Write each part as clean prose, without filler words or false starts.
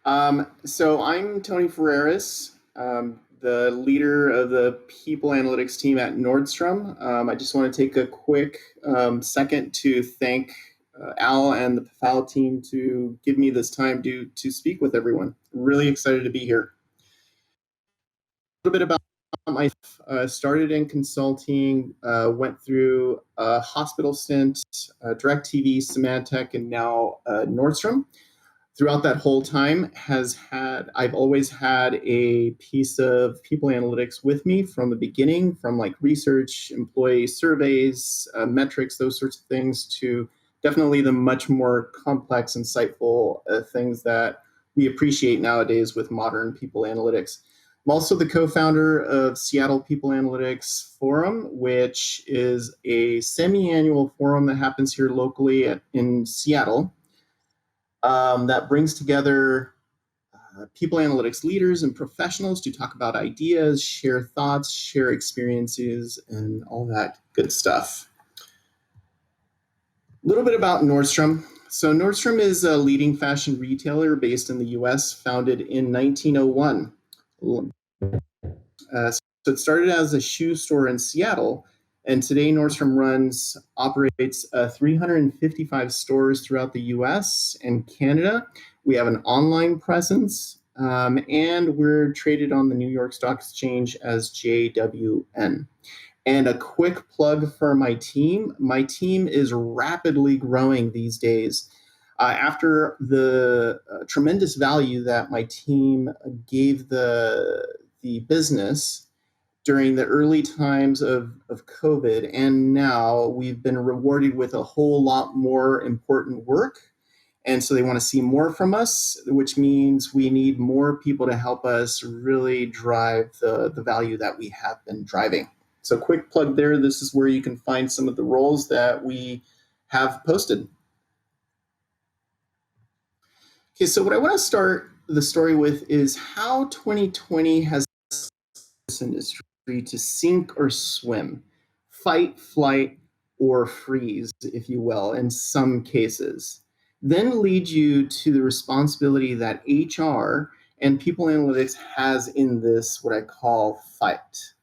So I'm Tony Ferreras, the leader of the people analytics team at Nordstrom. I just want to take a quick second to thank Al and the PAFOW team to give me this time to speak with everyone. Really excited to be here. A little bit about my started in consulting, went through a hospital stint, DirecTV, Symantec, and now Nordstrom. Throughout that whole time I've always had a piece of people analytics with me from the beginning, from like research, employee surveys, metrics, those sorts of things, to definitely the much more complex, insightful things that we appreciate nowadays with modern people analytics. I'm also the co-founder of Seattle People Analytics Forum, which is a semi-annual forum that happens here locally in Seattle, that brings together people analytics leaders and professionals to talk about ideas, share thoughts, share experiences, and all that good stuff. A little bit about Nordstrom. So Nordstrom is a leading fashion retailer based in the US, founded in 1901. So it started as a shoe store in Seattle, and today Nordstrom operates 355 stores throughout the US and Canada. We have an online presence, and we're traded on the New York Stock Exchange as JWN. And a quick plug for my team. My team is rapidly growing these days. After the tremendous value that my team gave the business during the early times of COVID, and now we've been rewarded with a whole lot more important work. And so they want to see more from us, which means we need more people to help us really drive the value that we have been driving. So quick plug there. This is where you can find some of the roles that we have posted. Okay, so what I want to start the story with is how 2020 has this industry to sink or swim, fight, flight, or freeze, if you will, in some cases. Then lead you to the responsibility that HR and people analytics has in this, what I call fight.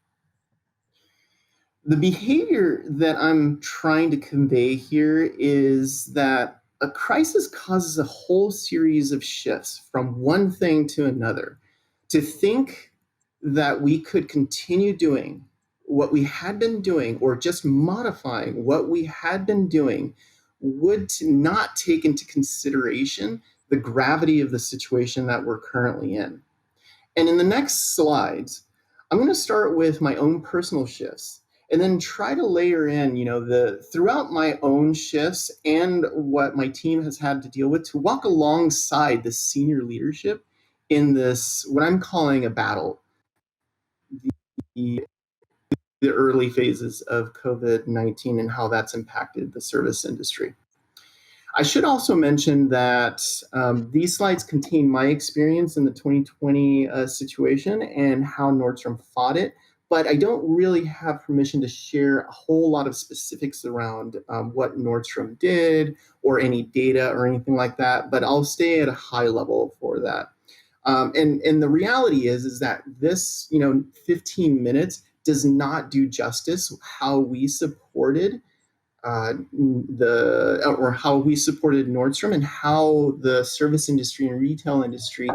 The behavior that I'm trying to convey here is that a crisis causes a whole series of shifts from one thing to another. To think that we could continue doing what we had been doing or just modifying what we had been doing would not take into consideration the gravity of the situation that we're currently in. And in the next slides, I'm going to start with my own personal shifts and then try to layer in, throughout my own shifts and what my team has had to deal with to walk alongside the senior leadership in this, what I'm calling a battle, the early phases of COVID-19 and how that's impacted the service industry. I should also mention that these slides contain my experience in the 2020 situation and how Nordstrom fought it, but I don't really have permission to share a whole lot of specifics around what Nordstrom did or any data or anything like that, but I'll stay at a high level for that. And the reality is that this 15 minutes does not do justice how we supported how we supported Nordstrom and how the service industry and retail industry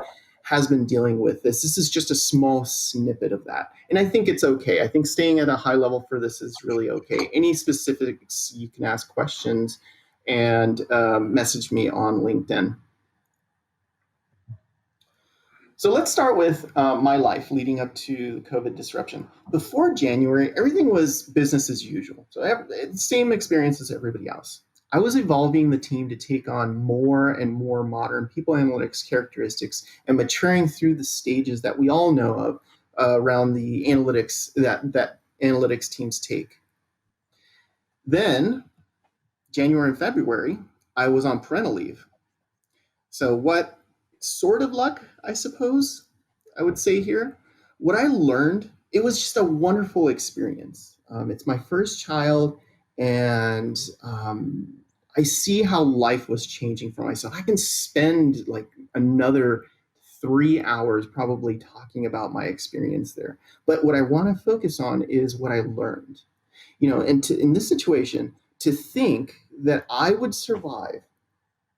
has been dealing with this. This is just a small snippet of that. And I think it's okay. I think staying at a high level for this is really okay. Any specifics, you can ask questions and message me on LinkedIn. So let's start with my life leading up to COVID disruption. Before January, everything was business as usual. So I have the same experience as everybody else. I was evolving the team to take on more and more modern people analytics characteristics and maturing through the stages that we all know of around the analytics that analytics teams take. Then, January and February, I was on parental leave. So what sort of luck, I suppose, I would say here. What I learned, it was just a wonderful experience. It's my first child, and I see how life was changing for myself. I can spend like another 3 hours probably talking about my experience there. But what I want to focus on is what I learned. And in this situation, to think that I would survive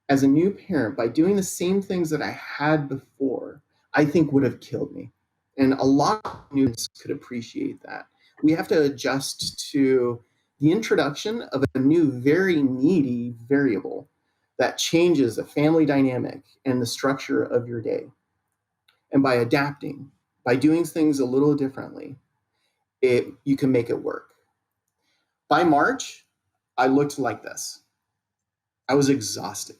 as a new parent by doing the same things that I had before, I think would have killed me. And a lot of students could appreciate that. We have to adjust to the introduction of a new, very needy variable that changes the family dynamic and the structure of your day. And by adapting, by doing things a little differently, you can make it work. By March, I looked like this. I was exhausted.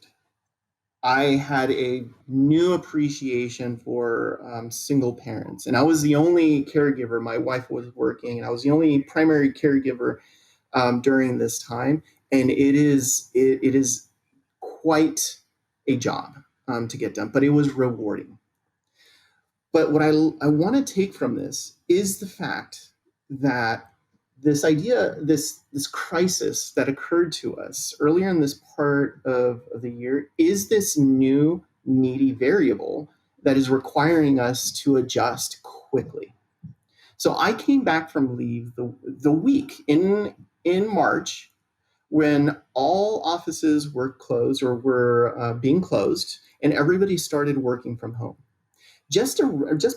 I had a new appreciation for single parents, and I was the only caregiver. My wife was working, and I was the only primary caregiver during this time. And it is quite a job to get done, but it was rewarding. But what I want to take from this is the fact that this crisis that occurred to us earlier in this part of the year is this new needy variable that is requiring us to adjust quickly. So I came back from leave the week in March when all offices were closed or were being closed, and everybody started working from home. Just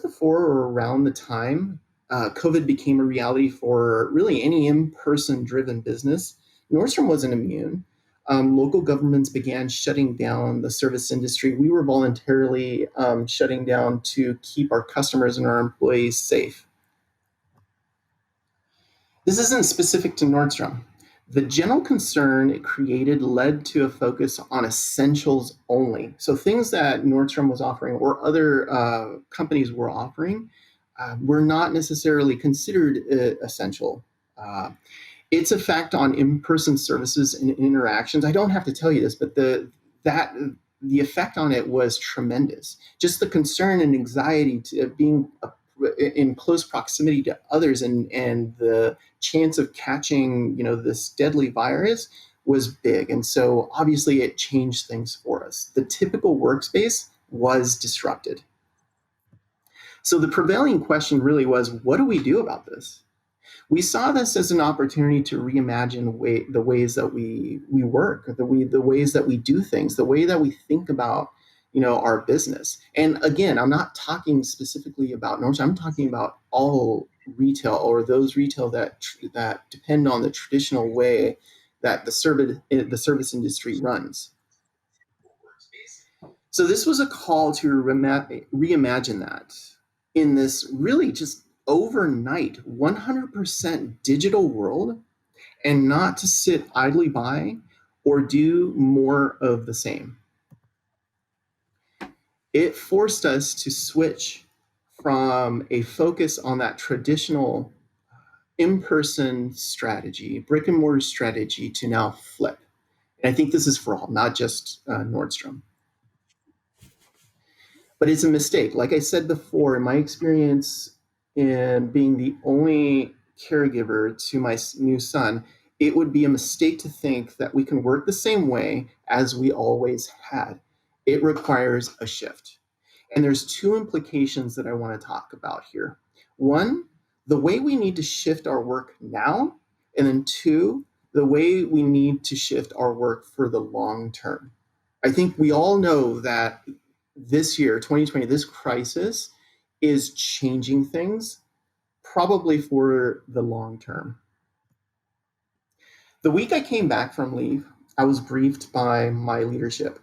before or around the time COVID became a reality for really any in-person driven business, Nordstrom wasn't immune. Local governments began shutting down the service industry. We were voluntarily shutting down to keep our customers and our employees safe. This isn't specific to Nordstrom. The general concern it created led to a focus on essentials only. So things that Nordstrom was offering or other companies were offering were not necessarily considered essential. Its effect on in-person services and interactions, I don't have to tell you this, but the effect on it was tremendous. Just the concern and anxiety to being in close proximity to others and the chance of catching this deadly virus was big. And so obviously it changed things for us. The typical workspace was disrupted. So the prevailing question really was, what do we do about this? We saw this as an opportunity to reimagine the ways that we work, the ways that we do things, the way that we think about our business. And again, I'm not talking specifically about Nordstrom. I'm talking about all retail or those retail that depend on the traditional way that the service industry runs. So this was a call to reimagine that in this really just overnight 100% digital world, and not to sit idly by or do more of the same. It forced us to switch from a focus on that traditional in-person strategy, brick and mortar strategy, to now flip. And I think this is for all, not just Nordstrom. But it's a mistake. Like I said before, in my experience in being the only caregiver to my new son, it would be a mistake to think that we can work the same way as we always had. It requires a shift. And there's two implications that I want to talk about here. One, the way we need to shift our work now, and then two, the way we need to shift our work for the long term. I think we all know that this year, 2020, this crisis is changing things, probably for the long term. The week I came back from leave, I was briefed by my leadership.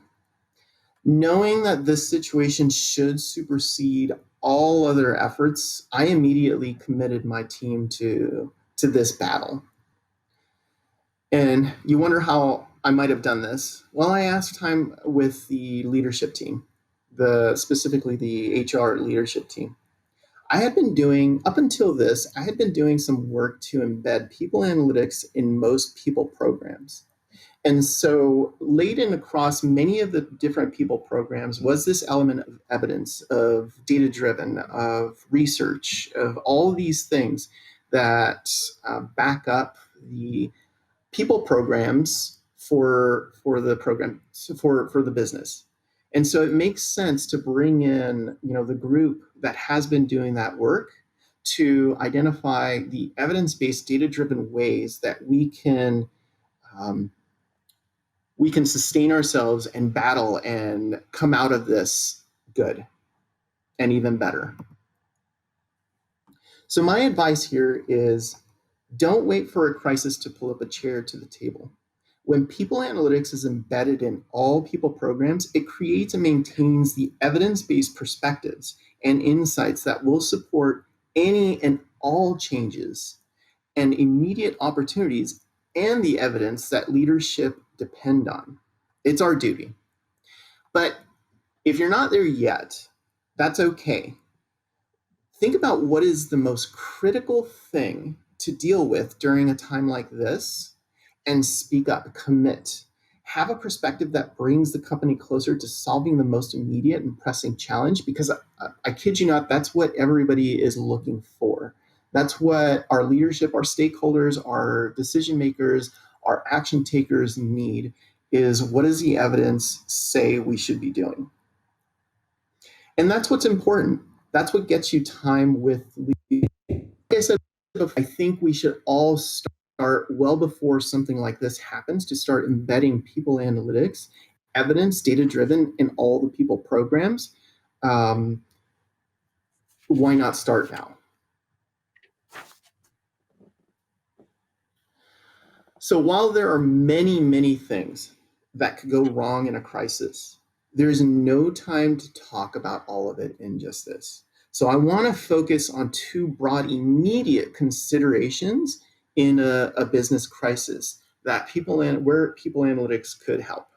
Knowing that this situation should supersede all other efforts, I immediately committed my team to this battle. And you wonder how I might have done this. Well, I asked time with the leadership team, specifically the HR leadership team. Up until this, I had been doing some work to embed people analytics in most people programs. And so laid in across many of the different people programs was this element of evidence, of data-driven, of research, of all of these things that back up the people programs for the program, for the business. And so it makes sense to bring in, the group that has been doing that work to identify the evidence-based, data-driven ways that um, we can sustain ourselves and battle and come out of this good and even better. So my advice here is don't wait for a crisis to pull up a chair to the table. When people analytics is embedded in all people programs, it creates and maintains the evidence-based perspectives and insights that will support any and all changes and immediate opportunities and the evidence that leadership depend on. It's our duty. But if you're not there yet, that's okay. Think about what is the most critical thing to deal with during a time like this and speak up, commit. Have a perspective that brings the company closer to solving the most immediate and pressing challenge, because I kid you not, that's what everybody is looking for. That's what our leadership, our stakeholders, our decision makers, our action takers need, is what does the evidence say we should be doing? And that's what's important. That's what gets you time with leadership. Like I said, I think we should all start well before something like this happens to start embedding people analytics, evidence, data-driven in all the people programs. Why not start now? So while there are many, many things that could go wrong in a crisis, there's no time to talk about all of it in just this. So I want to focus on two broad immediate considerations in a business crisis that where people analytics could help.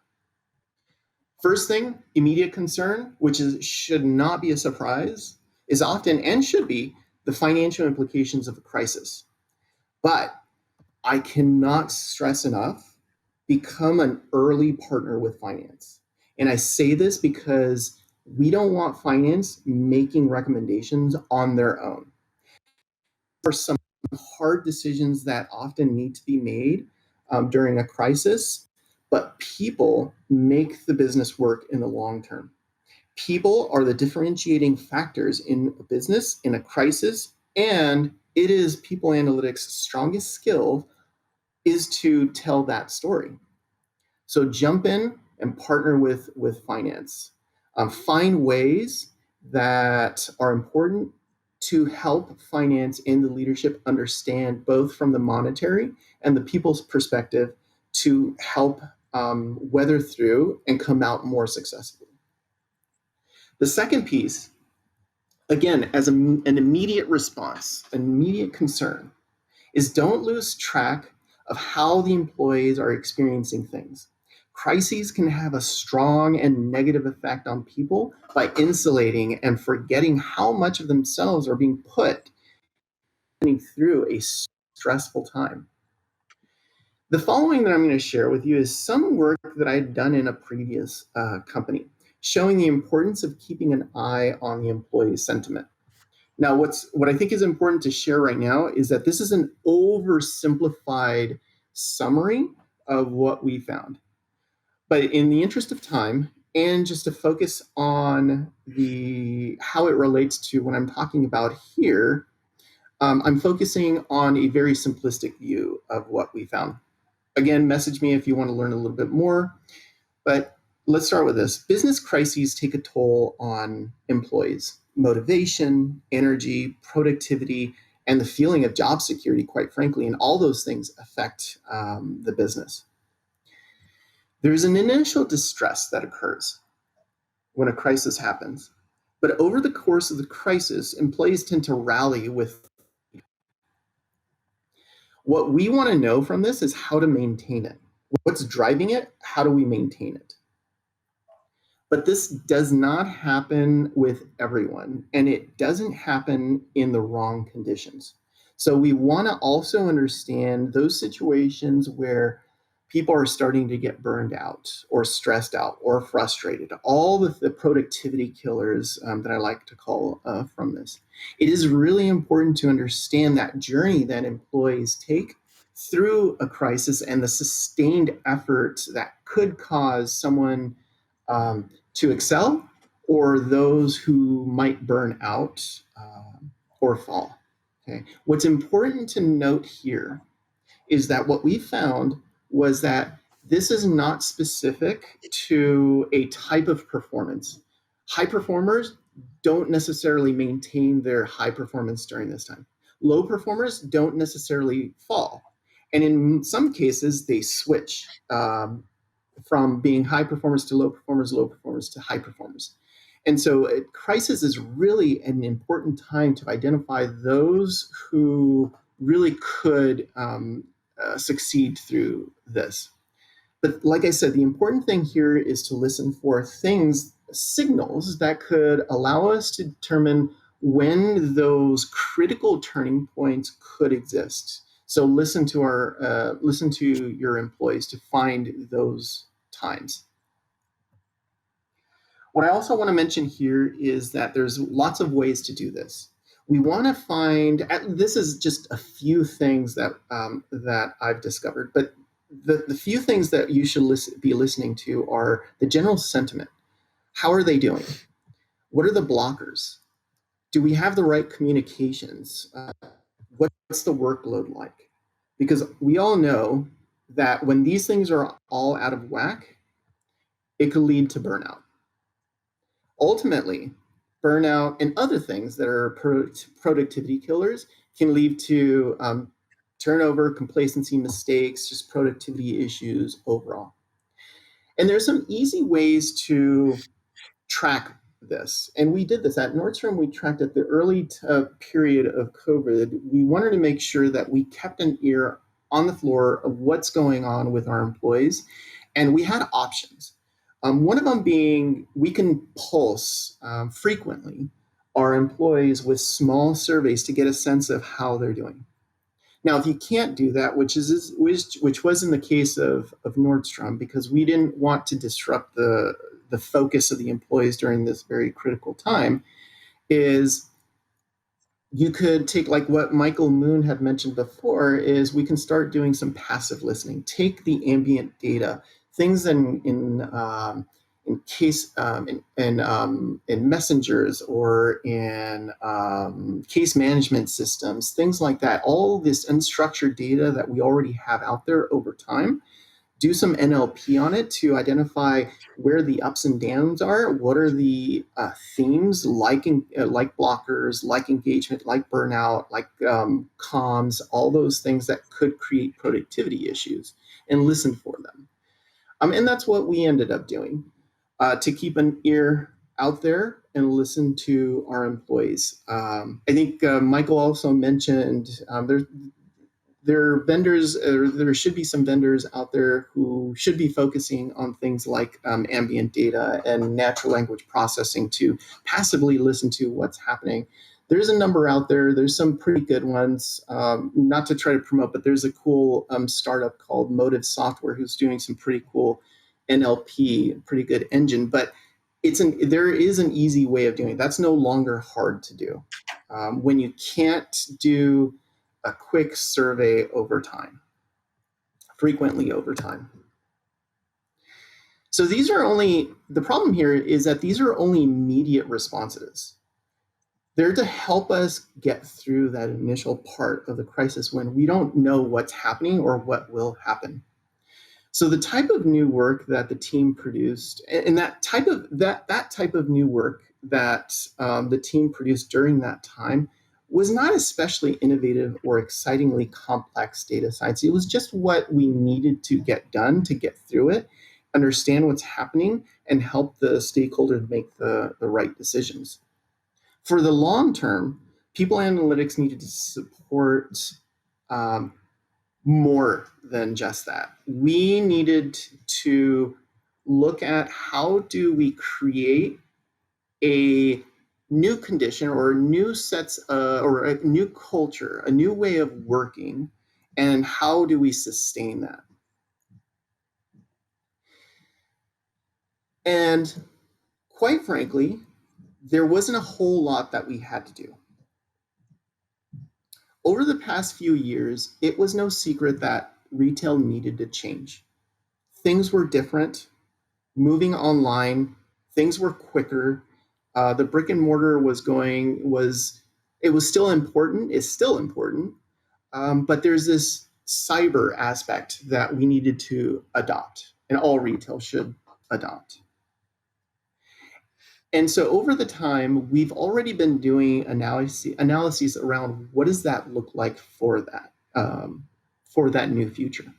First thing, immediate concern, which should not be a surprise, is often and should be the financial implications of a crisis. But I cannot stress enough, become an early partner with finance. And I say this because we don't want finance making recommendations on their own. There are some hard decisions that often need to be made during a crisis, but people make the business work in the long term. People are the differentiating factors in a business, in a crisis, and it is people analytics' strongest skill is to tell that story. So jump in and partner with finance. Find ways that are important to help finance and the leadership understand both from the monetary and the people's perspective to help weather through and come out more successfully. The second piece, again, as an immediate response, an immediate concern, is don't lose track of how the employees are experiencing things. Crises can have a strong and negative effect on people by insulating and forgetting how much of themselves are being put through a stressful time. The following that I'm going to share with you is some work that I had done in a previous company, showing the importance of keeping an eye on the employee sentiment. Now, what I think is important to share right now is that this is an oversimplified summary of what we found. But in the interest of time, and just to focus on how it relates to what I'm talking about here, I'm focusing on a very simplistic view of what we found. Again, message me if you want to learn a little bit more. But let's start with this. Business crises take a toll on employees. Motivation, energy, productivity, and the feeling of job security, quite frankly, and all those things affect the business. There's an initial distress that occurs when a crisis happens. But over the course of the crisis, employees tend to rally with. What we want to know from this is how to maintain it. What's driving it? How do we maintain it? But this does not happen with everyone, and it doesn't happen in the wrong conditions. So we want to also understand those situations where people are starting to get burned out or stressed out or frustrated, all the productivity killers that I like to call from this. It is really important to understand that journey that employees take through a crisis and the sustained effort that could cause someone to excel or those who might burn out or fall. Okay. What's important to note here is that what we found was that this is not specific to a type of performance. High performers don't necessarily maintain their high performance during this time. Low performers don't necessarily fall. And in some cases, they switch from being high performers to low performers to high performers. And so crisis is really an important time to identify those who really could succeed through this. But like I said, the important thing here is to listen for signals that could allow us to determine when those critical turning points could exist. So listen to your employees to find those times. What I also want to mention here is that there's lots of ways to do this. We want to find, this is just a few things that I've discovered, but the few things that you should be listening to are the general sentiment. How are they doing? What are the blockers? Do we have the right communications? What's the workload like? Because we all know that when these things are all out of whack, it could lead to burnout. Ultimately, burnout and other things that are productivity killers can lead to turnover, complacency, mistakes, just productivity issues overall. And there's some easy ways to track this. And we did this at Nordstrom. We tracked at the early period of COVID. We wanted to make sure that we kept an ear on the floor of what's going on with our employees. And we had options. One of them being we can pulse frequently our employees with small surveys to get a sense of how they're doing. Now, if you can't do that, which was in the case of Nordstrom, because we didn't want to disrupt the focus of the employees during this very critical time, is you could take, like what Michael Moon had mentioned before, is we can start doing some passive listening. Take the ambient data, things in messengers or in case management systems, things like that. All this unstructured data that we already have out there over time. Do some NLP on it to identify where the ups and downs are. What are the themes like blockers, like engagement, like burnout, like comms, all those things that could create productivity issues, and listen for them. And that's what we ended up doing, to keep an ear out there and listen to our employees. I think Michael also mentioned there are vendors, there should be some vendors out there who should be focusing on things like ambient data and natural language processing to passively listen to what's happening. There's a number out there. There's some pretty good ones, not to try to promote, but there's a cool startup called Motive Software who's doing some pretty cool NLP, pretty good engine. But there is an easy way of doing it. That's no longer hard to do. When you can't do a quick survey over time, frequently over time. So the problem here is that these are only immediate responses. They're to help us get through that initial part of the crisis when we don't know what's happening or what will happen. So the type of new work that the team produced, and that type of new work that the team produced during that time was not especially innovative or excitingly complex data science. It was just what we needed to get done to get through it, understand what's happening, and help the stakeholders make the right decisions. For the long term, people analytics needed to support more than just that. We needed to look at how do we create a new condition or new sets or a new culture, a new way of working, and how do we sustain that? And quite frankly, there wasn't a whole lot that we had to do. Over the past few years, it was no secret that retail needed to change. Things were different, moving online, Things were quicker. The brick and mortar it was still important. It's still important, but there's this cyber aspect that we needed to adopt, and all retail should adopt. And so over the time, we've already been doing analyses around what does that look like for that new future.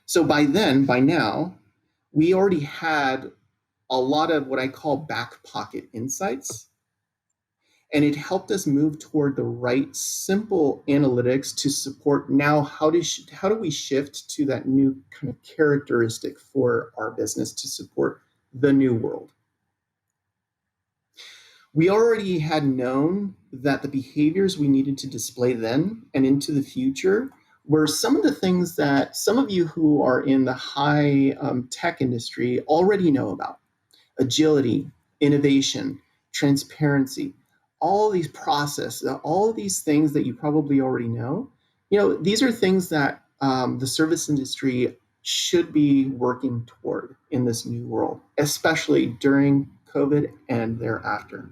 So by now, we already had a lot of what I call back pocket insights, and it helped us move toward the right simple analytics to support now how do we shift to that new kind of characteristic for our business to support the new world. We already had known that the behaviors we needed to display then and into the future were some of the things that some of you who are in the high tech industry already know about: agility, innovation, transparency, all these processes, all these things that you probably already know. These are things that the service industry should be working toward in this new world, especially during COVID and thereafter.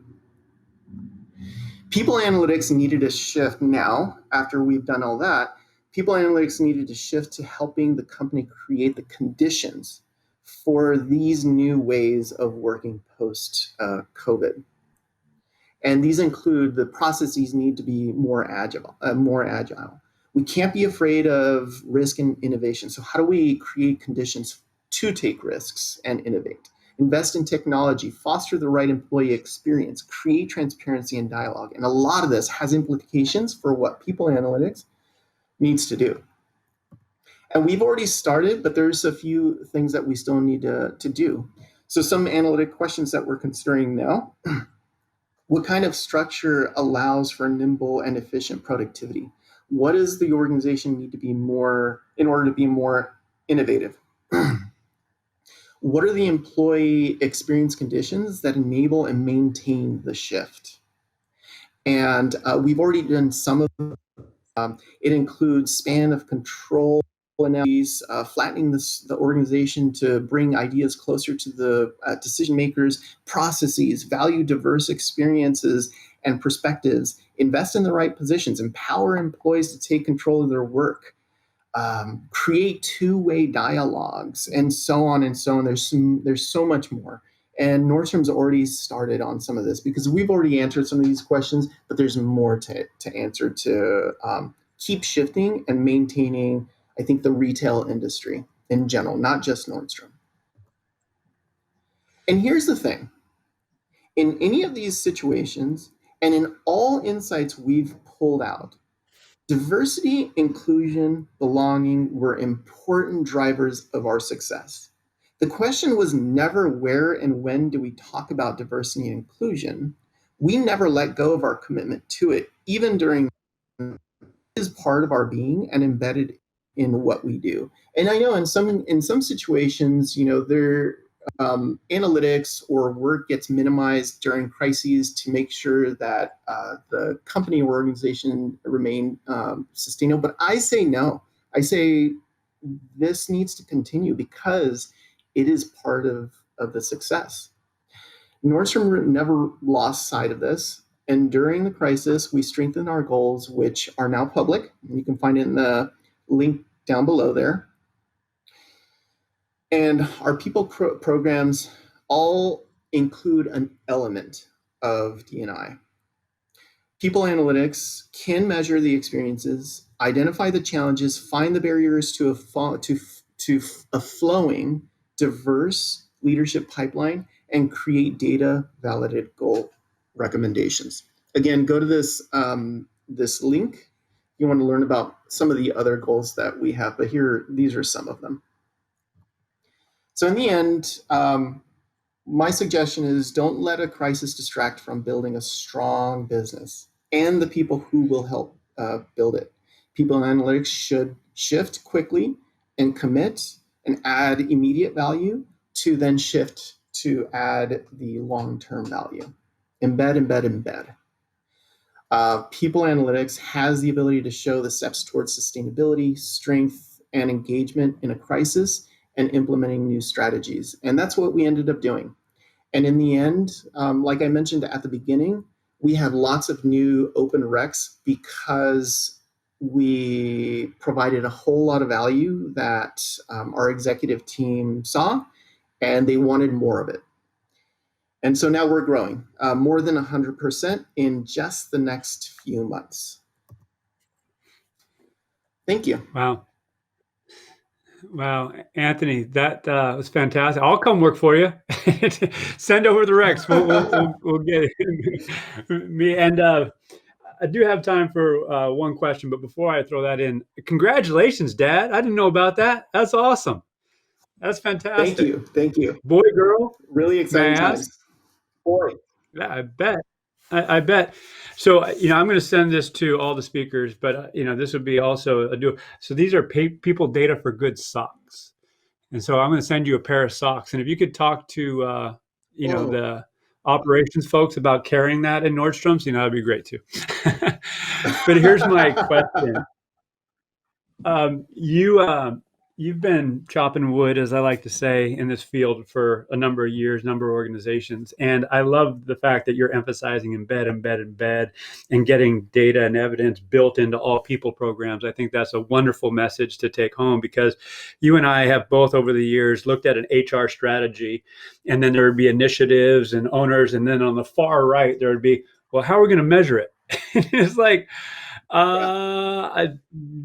People analytics needed a shift now, after we've done all that. People analytics needed to shift to helping the company create the conditions for these new ways of working post COVID. And these include the processes need to be more agile. We can't be afraid of risk and innovation. So how do we create conditions to take risks and innovate? Invest in technology, foster the right employee experience, create transparency and dialogue. And a lot of this has implications for what people analytics needs to do. And we've already started, but there's a few things that we still need to do. So some analytic questions that we're considering now. What kind of structure allows for nimble and efficient productivity? What does the organization need to be more in order to be more innovative? What are the employee experience conditions that enable and maintain the shift? And we've already done some of them. It includes span of control analyses, flattening the organization to bring ideas closer to the decision makers, processes, value diverse experiences and perspectives, invest in the right positions, empower employees to take control of their work, create two-way dialogues, and so on and so on. There's so much more. And Nordstrom's already started on some of this because we've already answered some of these questions, but there's more to answer to keep shifting and maintaining, I think, the retail industry in general, not just Nordstrom. And here's the thing. In any of these situations, and in all insights we've pulled out, diversity, inclusion, belonging were important drivers of our success. The question was never where and when do we talk about diversity and inclusion. We never let go of our commitment to it, even during is part of our being and embedded in what we do. And I know in some situations, there analytics or work gets minimized during crises to make sure that the company or organization remain sustainable. But I say no. I say this needs to continue because it is part of the success. Nordstrom never lost sight of this. And during the crisis, we strengthened our goals, which are now public. You can find it in the link down below there. And our people programs all include an element of D&I. People analytics can measure the experiences, identify the challenges, find the barriers to a flowing, diverse leadership pipeline, and create data-validated goal recommendations. Again, go to this link if you want to learn about some of the other goals that we have, but these are some of them. So in the end, my suggestion is don't let a crisis distract from building a strong business and the people who will help build it. People analytics should shift quickly and commit and add immediate value to then shift to add the long-term value. Embed. People analytics has the ability to show the steps towards sustainability, strength, and engagement in a crisis and implementing new strategies. And that's what we ended up doing. And in the end, like I mentioned at the beginning, we had lots of new open recs because we provided a whole lot of value that our executive team saw, and they wanted more of it. And so now we're growing more than 100% in just the next few months. Thank you. Wow. Wow, Anthony, that was fantastic. I'll come work for you. Send over the Rex. We'll get it. Me and I do have time for one question, but before I throw that in, congratulations, Dad! I didn't know about that. That's awesome. That's Thank fantastic. you. Thank you. Boy, girl, Really may I exciting ask? times. Boy. Yeah, I bet. I bet. So, I'm going to send this to all the speakers, but this would be also a do. So these are people data for good socks. And so I'm going to send you a pair of socks. And if you could talk to, Oh. the operations folks about carrying that in Nordstrom's, that'd be great too. But here's my question. You've been chopping wood, as I like to say, in this field for a number of years, number of organizations, and I love the fact that you're emphasizing embed, and getting data and evidence built into all people programs. I think that's a wonderful message to take home, because you and I have both over the years looked at an HR strategy, and then there would be initiatives and owners, and then on the far right there would be, well, how are we going to measure it? It's like, Yeah. I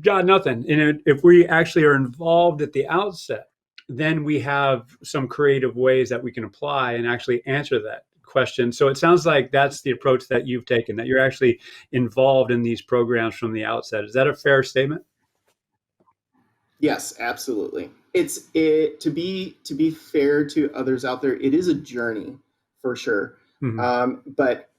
got nothing. And if we actually are involved at the outset, then we have some creative ways that we can apply and actually answer that question. So it sounds like that's the approach that you've taken, that you're actually involved in these programs from the outset. Is that a fair statement? Yes, absolutely. To be fair to others out there, it is a journey for sure. Mm-hmm. But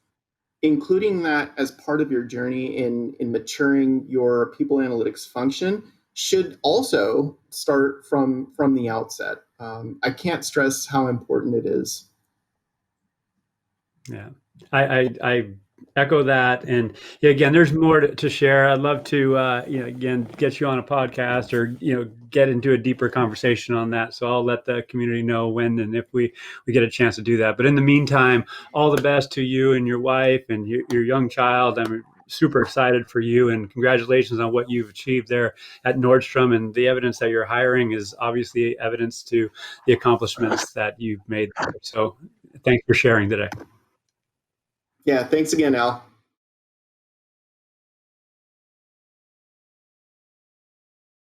including that as part of your journey in maturing your people analytics function should also start from the outset. I can't stress how important it is. Yeah, I echo that, and yeah, again, there's more to share. I'd love to, again, get you on a podcast, or get into a deeper conversation on that. So I'll let the community know when and if we get a chance to do that. But in the meantime, all the best to you and your wife and your young child. I'm super excited for you, and congratulations on what you've achieved there at Nordstrom. And the evidence that you're hiring is obviously evidence to the accomplishments that you've made there. So thanks for sharing today. Yeah, thanks again, Al.